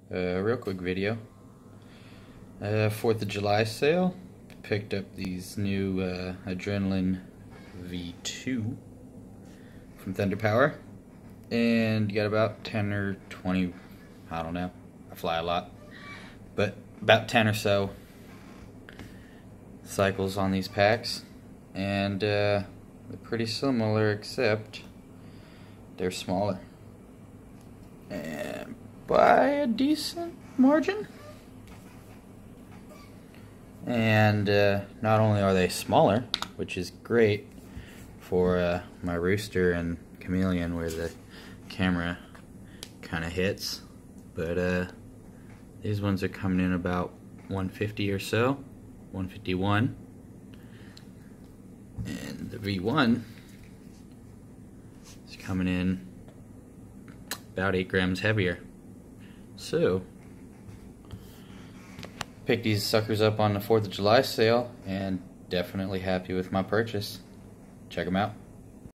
Real quick video. 4th of July sale. Picked up these new Adrenaline V2 from Thunderpower, and got about 10 or 20, I don't know, I fly a lot, but about 10 or so cycles on these packs, and they're pretty similar except they're smaller, and by a decent margin. And not only are they smaller, which is great for my Rooster and Chameleon where the camera kind of hits, but these ones are coming in about 150 or so, 151, and the V1 is coming in about 8 grams heavier. So picked these suckers up on the 4th of July sale and definitely happy with my purchase. Check them out.